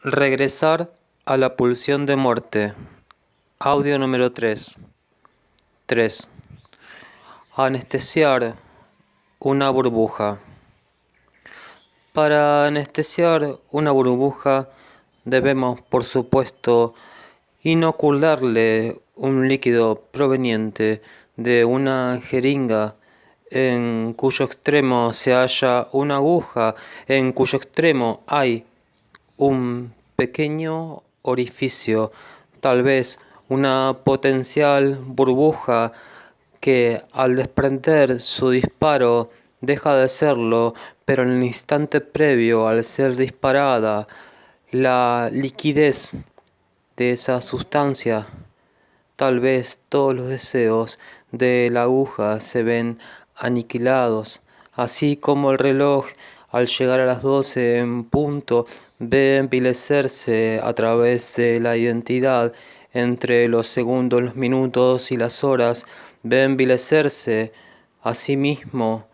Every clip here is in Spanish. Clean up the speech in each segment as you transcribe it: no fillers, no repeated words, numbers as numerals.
Regresar a la pulsión de muerte. Audio número 3. 3. Anestesiar una burbuja. Para anestesiar una burbuja debemos, por supuesto, inocularle un líquido proveniente de una jeringa en cuyo extremo se halla una aguja, en cuyo extremo hay un pequeño orificio, tal vez una potencial burbuja que al desprender su disparo deja de serlo, pero en el instante previo al ser disparada, la liquidez de esa sustancia, tal vez todos los deseos de la aguja se ven aniquilados, así como el reloj al llegar a las 12 en punto ve envilecerse a través de la identidad entre los segundos, los minutos y las horas, ve envilecerse a sí mismo,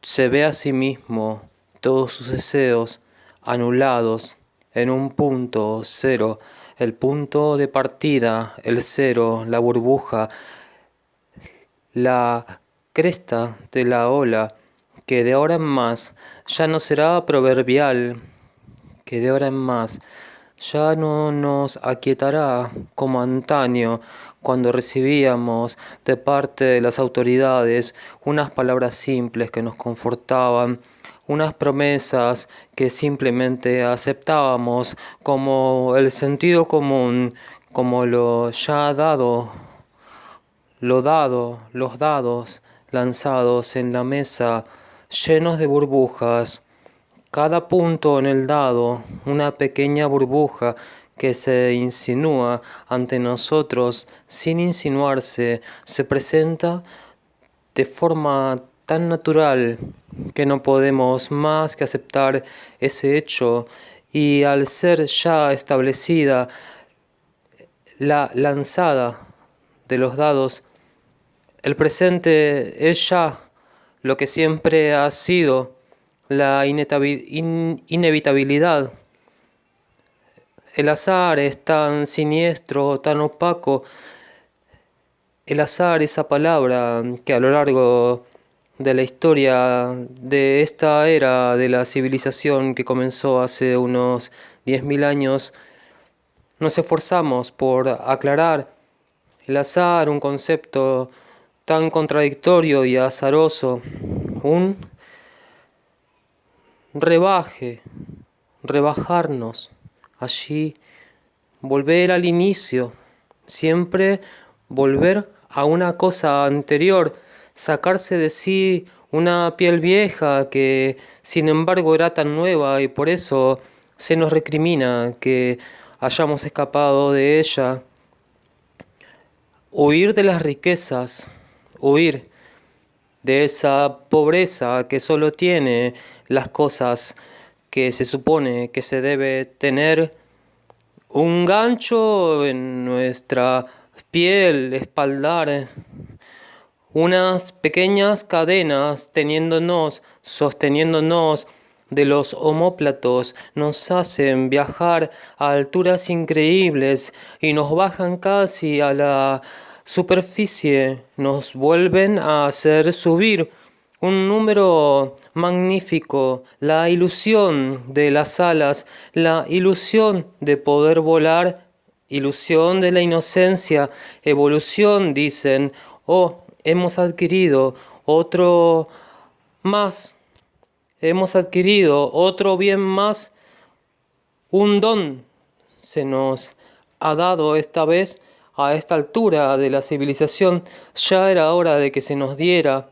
se ve a sí mismo todos sus deseos anulados en un punto cero, el punto de partida, el cero, la burbuja, la cresta de la ola, que de ahora en más ya no será proverbial, que de ahora en más ya no nos aquietará como antaño, cuando recibíamos de parte de las autoridades unas palabras simples que nos confortaban, unas promesas que simplemente aceptábamos como el sentido común, como lo ya dado, los dados lanzados en la mesa llenos de burbujas. Cada punto en el dado, una pequeña burbuja que se insinúa ante nosotros sin insinuarse, se presenta de forma tan natural que no podemos más que aceptar ese hecho, y al ser ya establecida la lanzada de los dados, el presente es ya lo que siempre ha sido, la inevitabilidad. El azar es tan siniestro, tan opaco. El azar, esa palabra que a lo largo de la historia de esta era de la civilización que comenzó hace unos 10.000 años, nos esforzamos por aclarar. El azar, un concepto tan contradictorio y azaroso, un rebajarnos allí, volver al inicio, siempre volver a una cosa anterior, sacarse de sí una piel vieja que sin embargo era tan nueva, y por eso se nos recrimina que hayamos escapado de ella. Huir de las riquezas, huir de esa pobreza que solo tiene las cosas que se supone que se debe tener, un gancho en nuestra piel, espaldar, unas pequeñas cadenas sosteniéndonos de los omóplatos, nos hacen viajar a alturas increíbles y nos bajan casi a la superficie, nos vuelven a hacer subir un número magnífico, la ilusión de las alas, la ilusión de poder volar, ilusión de la inocencia, evolución, dicen. Hemos adquirido otro más, hemos adquirido otro bien más, un don se nos ha dado esta vez a esta altura de la civilización. Ya era hora de que se nos diera,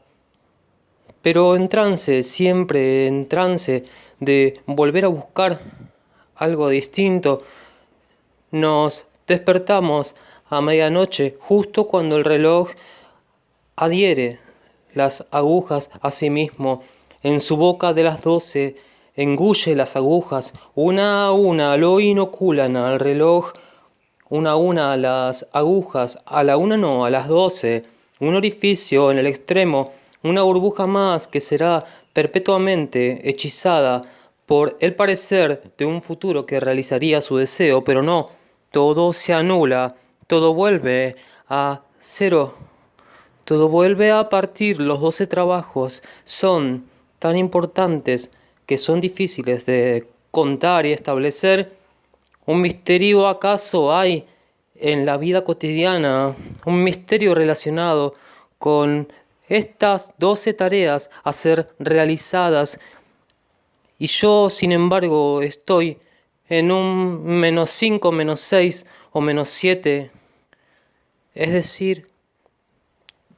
pero en trance, siempre en trance de volver a buscar algo distinto. Nos despertamos a medianoche, justo cuando el reloj adhiere las agujas a sí mismo. En su boca de las 12 engulle las agujas, una a una lo inoculan al reloj, una a una las agujas, a la una no, a las 12, un orificio en el extremo, una burbuja más que será perpetuamente hechizada por el parecer de un futuro que realizaría su deseo, pero no, todo se anula, todo vuelve a cero, todo vuelve a partir. Los 12 trabajos son tan importantes que son difíciles de contar y establecer. ¿Un misterio acaso hay en la vida cotidiana? Un misterio relacionado con estas 12 tareas a ser realizadas. Y yo, sin embargo, estoy en un -5, -6 o -7. Es decir,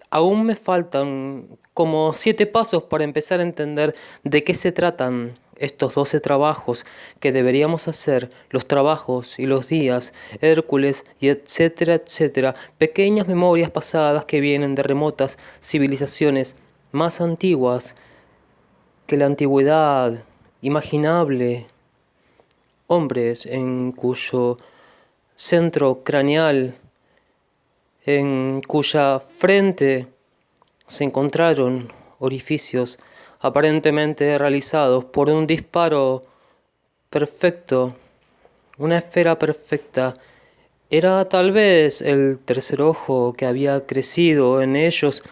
aún me faltan como 7 pasos para empezar a entender de qué se tratan estos 12 trabajos que deberíamos hacer, los trabajos y los días, Hércules y etcétera, etcétera. Pequeñas memorias pasadas que vienen de remotas civilizaciones más antiguas que la antigüedad imaginable. Hombres en cuyo centro craneal, en cuya frente se encontraron orificios aparentemente realizados por un disparo perfecto, una esfera perfecta. Era tal vez el tercer ojo que había crecido en ellos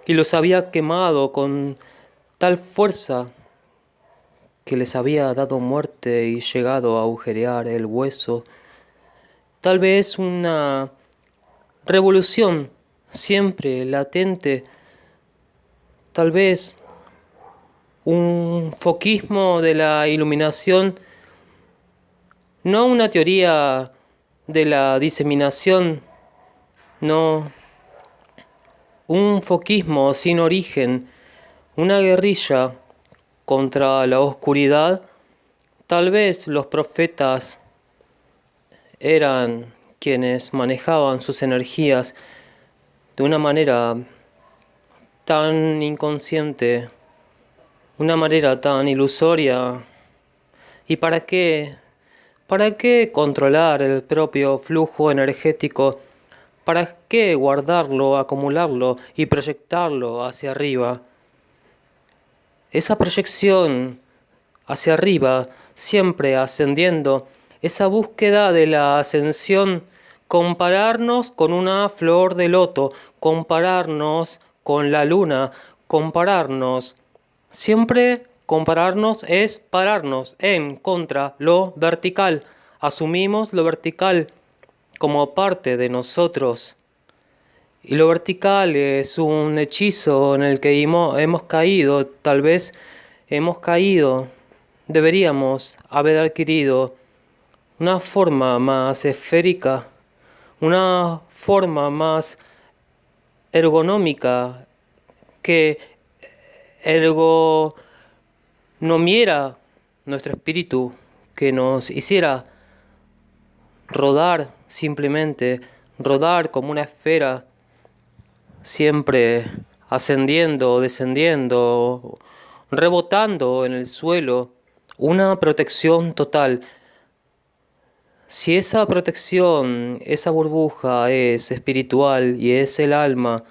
y los había quemado con tal fuerza que les había dado muerte y llegado a agujerear el hueso. Tal vez una revolución siempre latente, tal vez un foquismo de la iluminación, no una teoría de la diseminación, no un foquismo sin origen, una guerrilla contra la oscuridad. Tal vez los profetas eran quienes manejaban sus energías de una manera tan inconsciente, una manera tan ilusoria. ¿Y para qué? ¿Para qué controlar el propio flujo energético? ¿Para qué guardarlo, acumularlo y proyectarlo hacia arriba? Esa proyección hacia arriba, siempre ascendiendo, esa búsqueda de la ascensión, compararnos con una flor de loto, compararnos con la luna, compararnos. Siempre compararnos es pararnos en contra lo vertical. Asumimos lo vertical como parte de nosotros. Y lo vertical es un hechizo en el que hemos caído, tal vez hemos caído. Deberíamos haber adquirido una forma más esférica, una forma más ergonómica que ergonomiera nuestro espíritu, que nos hiciera rodar simplemente, rodar como una esfera, siempre ascendiendo, descendiendo, rebotando en el suelo, una protección total. Si esa protección, esa burbuja es espiritual y es el alma,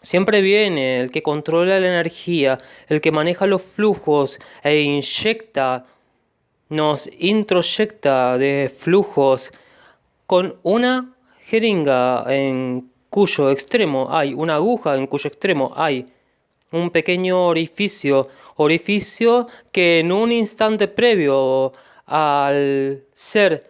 siempre viene el que controla la energía, el que maneja los flujos e inyecta, nos introyecta de flujos con una jeringa en cuyo extremo hay una aguja, en cuyo extremo hay un pequeño orificio que en un instante previo al ser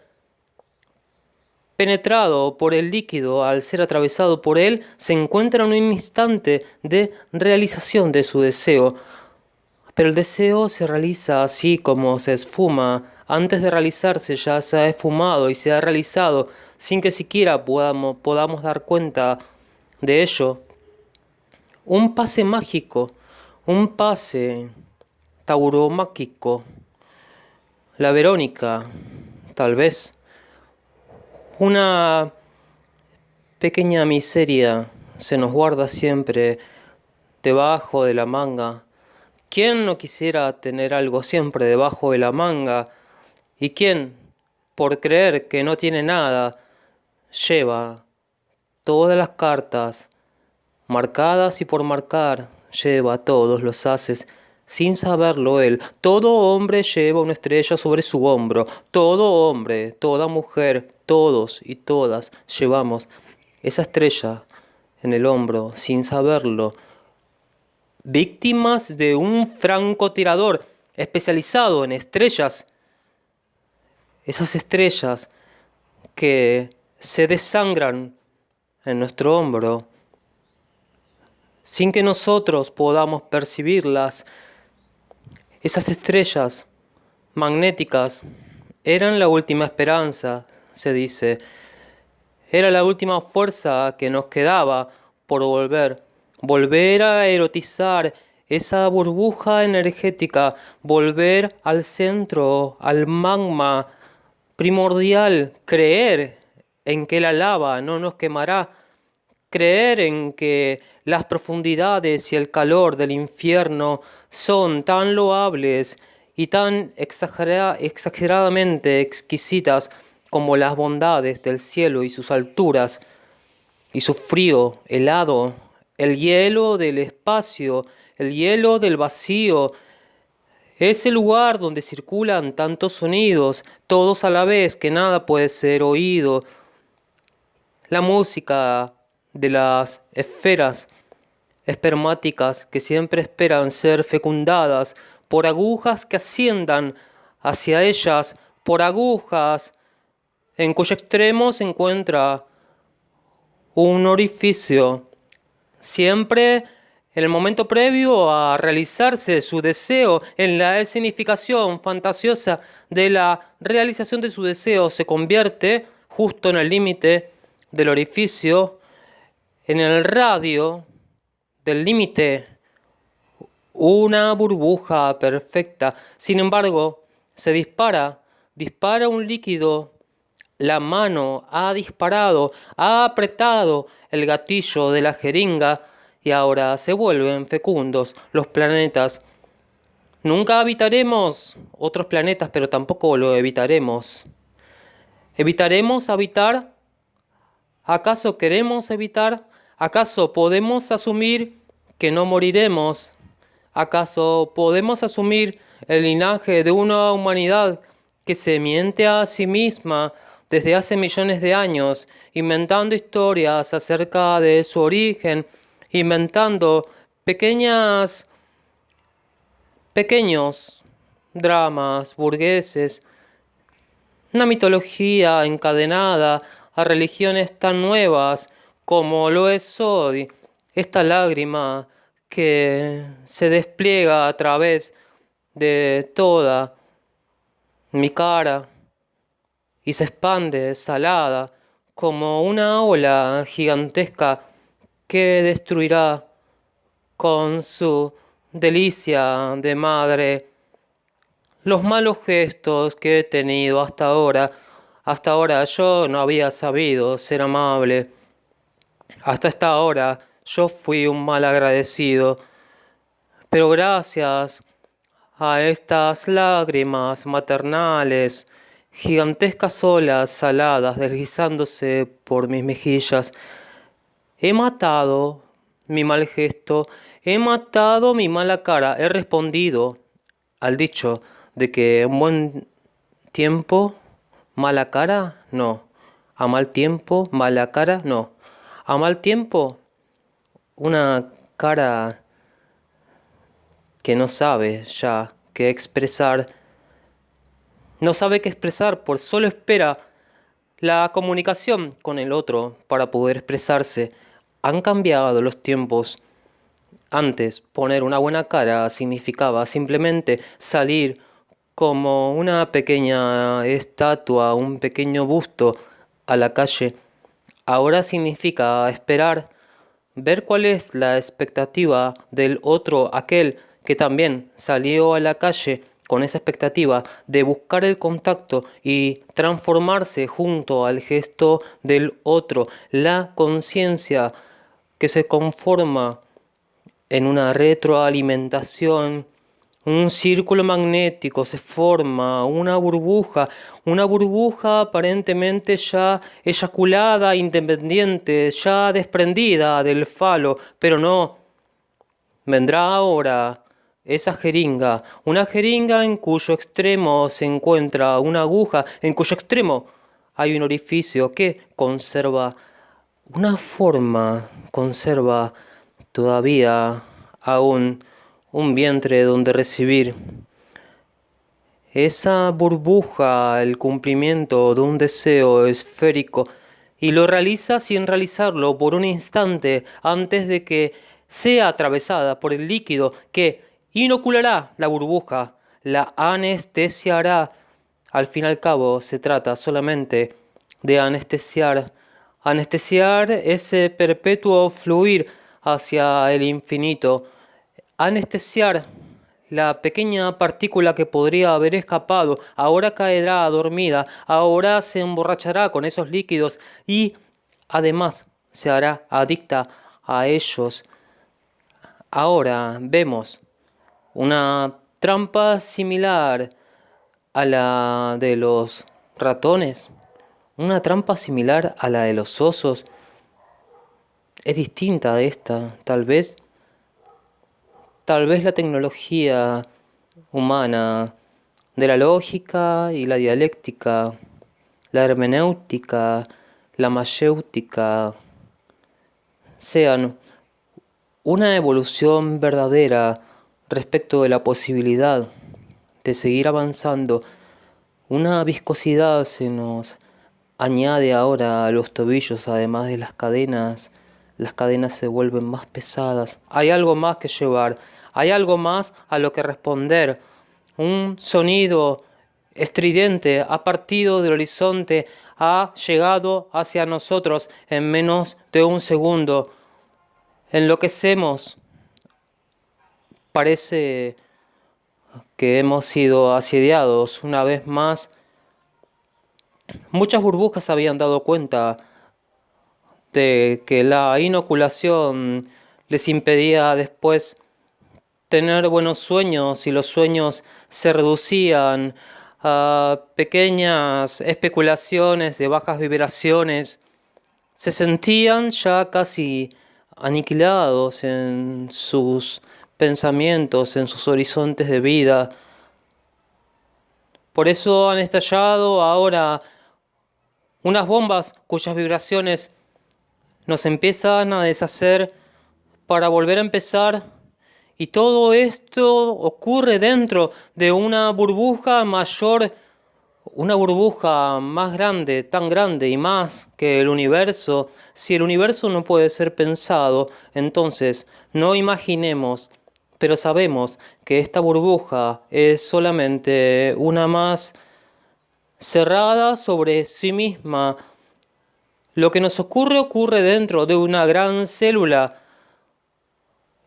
penetrado por el líquido, al ser atravesado por él, se encuentra en un instante de realización de su deseo. Pero el deseo se realiza así como se esfuma. Antes de realizarse ya se ha esfumado y se ha realizado sin que siquiera podamos dar cuenta de ello. Un pase mágico, un pase tauromáquico. La Verónica, tal vez. Una pequeña miseria se nos guarda siempre debajo de la manga. ¿Quién no quisiera tener algo siempre debajo de la manga? ¿Y quién, por creer que no tiene nada, lleva todas las cartas, marcadas y por marcar, lleva todos los ases sin saberlo él. Todo hombre lleva una estrella sobre su hombro. Todo hombre, toda mujer, todos y todas llevamos esa estrella en el hombro, sin saberlo. Víctimas de un francotirador especializado en estrellas. Esas estrellas que se desangran en nuestro hombro sin que nosotros podamos percibirlas. Esas estrellas magnéticas eran la última esperanza, se dice. Era la última fuerza que nos quedaba por volver a erotizar esa burbuja energética, volver al centro, al magma primordial, creer en que la lava no nos quemará, creer en que las profundidades y el calor del infierno son tan loables y tan exageradamente exquisitas como las bondades del cielo y sus alturas, y su frío helado, el hielo del espacio, el hielo del vacío, ese lugar donde circulan tantos sonidos, todos a la vez, que nada puede ser oído, la música de las esferas espermáticas que siempre esperan ser fecundadas por agujas que asciendan hacia ellas, por agujas en cuyo extremo se encuentra un orificio. Siempre en el momento previo a realizarse su deseo, en la escenificación fantasiosa de la realización de su deseo, se convierte justo en el límite del orificio, en el radio del límite, una burbuja perfecta. Sin embargo, se dispara un líquido. La mano ha disparado, ha apretado el gatillo de la jeringa y ahora se vuelven fecundos los planetas. Nunca habitaremos otros planetas, pero tampoco lo evitaremos. ¿Evitaremos habitar? ¿Acaso queremos evitar? ¿Acaso podemos asumir que no moriremos? ¿Acaso podemos asumir el linaje de una humanidad que se miente a sí misma desde hace millones de años, inventando historias acerca de su origen, inventando pequeños dramas burgueses, una mitología encadenada a religiones tan nuevas como lo es hoy, esta lágrima que se despliega a través de toda mi cara y se expande salada como una ola gigantesca que destruirá con su delicia de madre los malos gestos que he tenido hasta ahora. Hasta ahora yo no había sabido ser amable. Hasta esta hora yo fui un mal agradecido. Pero gracias a estas lágrimas maternales, gigantescas olas saladas deslizándose por mis mejillas, he matado mi mal gesto, he matado mi mala cara, he respondido al dicho de que un buen tiempo, mala cara, no. A mal tiempo, mala cara, no. A mal tiempo, una cara que no sabe ya qué expresar, no sabe qué expresar, por solo espera la comunicación con el otro para poder expresarse. Han cambiado los tiempos. Antes, poner una buena cara significaba simplemente salir como una pequeña estatua, un pequeño busto a la calle. Ahora significa esperar, ver cuál es la expectativa del otro, aquel que también salió a la calle con esa expectativa de buscar el contacto y transformarse junto al gesto del otro, la conciencia que se conforma en una retroalimentación, un círculo magnético se forma, una burbuja aparentemente ya eyaculada, independiente, ya desprendida del falo, pero no, vendrá ahora esa jeringa, una jeringa en cuyo extremo se encuentra una aguja, en cuyo extremo hay un orificio que conserva una forma, conserva todavía aún un vientre donde recibir esa burbuja, el cumplimiento de un deseo esférico, y lo realiza sin realizarlo por un instante antes de que sea atravesada por el líquido que inoculará la burbuja, la anestesiará. Al fin y al cabo se trata solamente de anestesiar, anestesiar ese perpetuo fluir hacia el infinito, anestesiar la pequeña partícula que podría haber escapado, ahora caerá dormida, ahora se emborrachará con esos líquidos y además se hará adicta a ellos. Ahora vemos una trampa similar a la de los ratones, una trampa similar a la de los osos. Es distinta de esta, tal vez la tecnología humana de la lógica y la dialéctica, la hermenéutica, la mayéutica, sean una evolución verdadera respecto de la posibilidad de seguir avanzando. Una viscosidad se nos añade ahora a los tobillos, además de las cadenas se vuelven más pesadas. Hay algo más que llevar, hay algo más a lo que responder. Un sonido estridente ha partido del horizonte, ha llegado hacia nosotros en menos de un segundo. Enloquecemos. Parece que hemos sido asediados una vez más. Muchas burbujas habían dado cuenta de que la inoculación les impedía después tener buenos sueños y los sueños se reducían a pequeñas especulaciones de bajas vibraciones. Se sentían ya casi aniquilados en sus pensamientos, en sus horizontes de vida. Por eso han estallado ahora unas bombas cuyas vibraciones nos empiezan a deshacer para volver a empezar. Y todo esto ocurre dentro de una burbuja mayor, una burbuja más grande, tan grande y más que el universo. Si el universo no puede ser pensado, entonces no imaginemos, pero sabemos que esta burbuja es solamente una más cerrada sobre sí misma. Lo que nos ocurre dentro de una gran célula.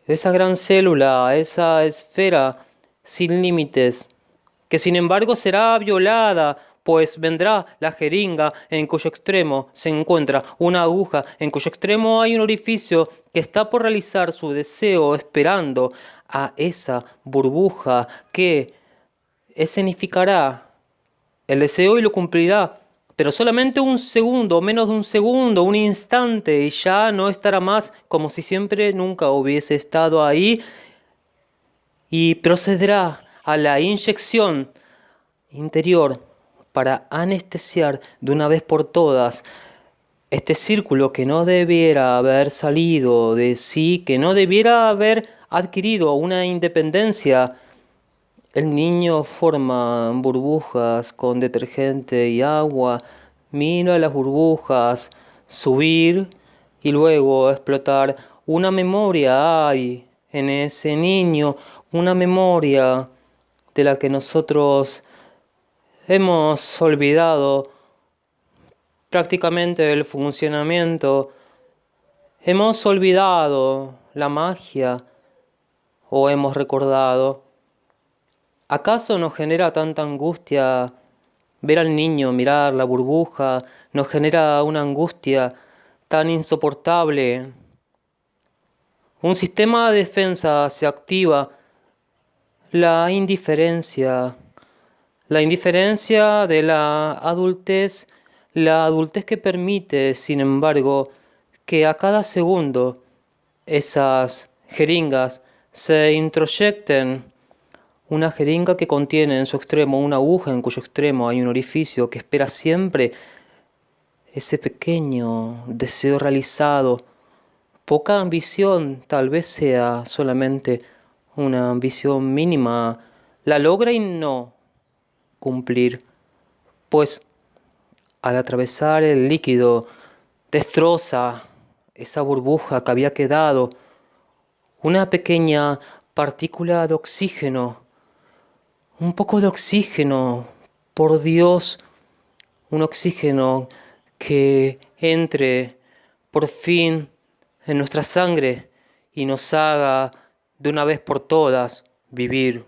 Esa gran célula, esa esfera sin límites, que sin embargo será violada, pues vendrá la jeringa en cuyo extremo se encuentra una aguja, en cuyo extremo hay un orificio que está por realizar su deseo esperando a esa burbuja que escenificará el deseo y lo cumplirá. Pero solamente un segundo, menos de un segundo, un instante, y ya no estará más como si siempre nunca hubiese estado ahí, y procederá a la inyección interior para anestesiar de una vez por todas este círculo que no debiera haber salido de sí, que no debiera haber adquirido una independencia. El niño forma burbujas con detergente y agua, mira las burbujas subir y luego explotar. Una memoria hay en ese niño, una memoria de la que nosotros hemos olvidado prácticamente el funcionamiento. Hemos olvidado la magia o hemos recordado. ¿Acaso nos genera tanta angustia ver al niño mirar la burbuja? Nos genera una angustia tan insoportable. Un sistema de defensa se activa. La indiferencia de la adultez que permite, sin embargo, que a cada segundo esas jeringas se introyecten una jeringa que contiene en su extremo una aguja en cuyo extremo hay un orificio que espera siempre ese pequeño deseo realizado. Poca ambición, tal vez sea solamente una ambición mínima, la logra y no cumplir, pues al atravesar el líquido destroza esa burbuja que había quedado, una pequeña partícula de oxígeno, un poco de oxígeno, por Dios, un oxígeno que entre por fin en nuestra sangre y nos haga de una vez por todas vivir.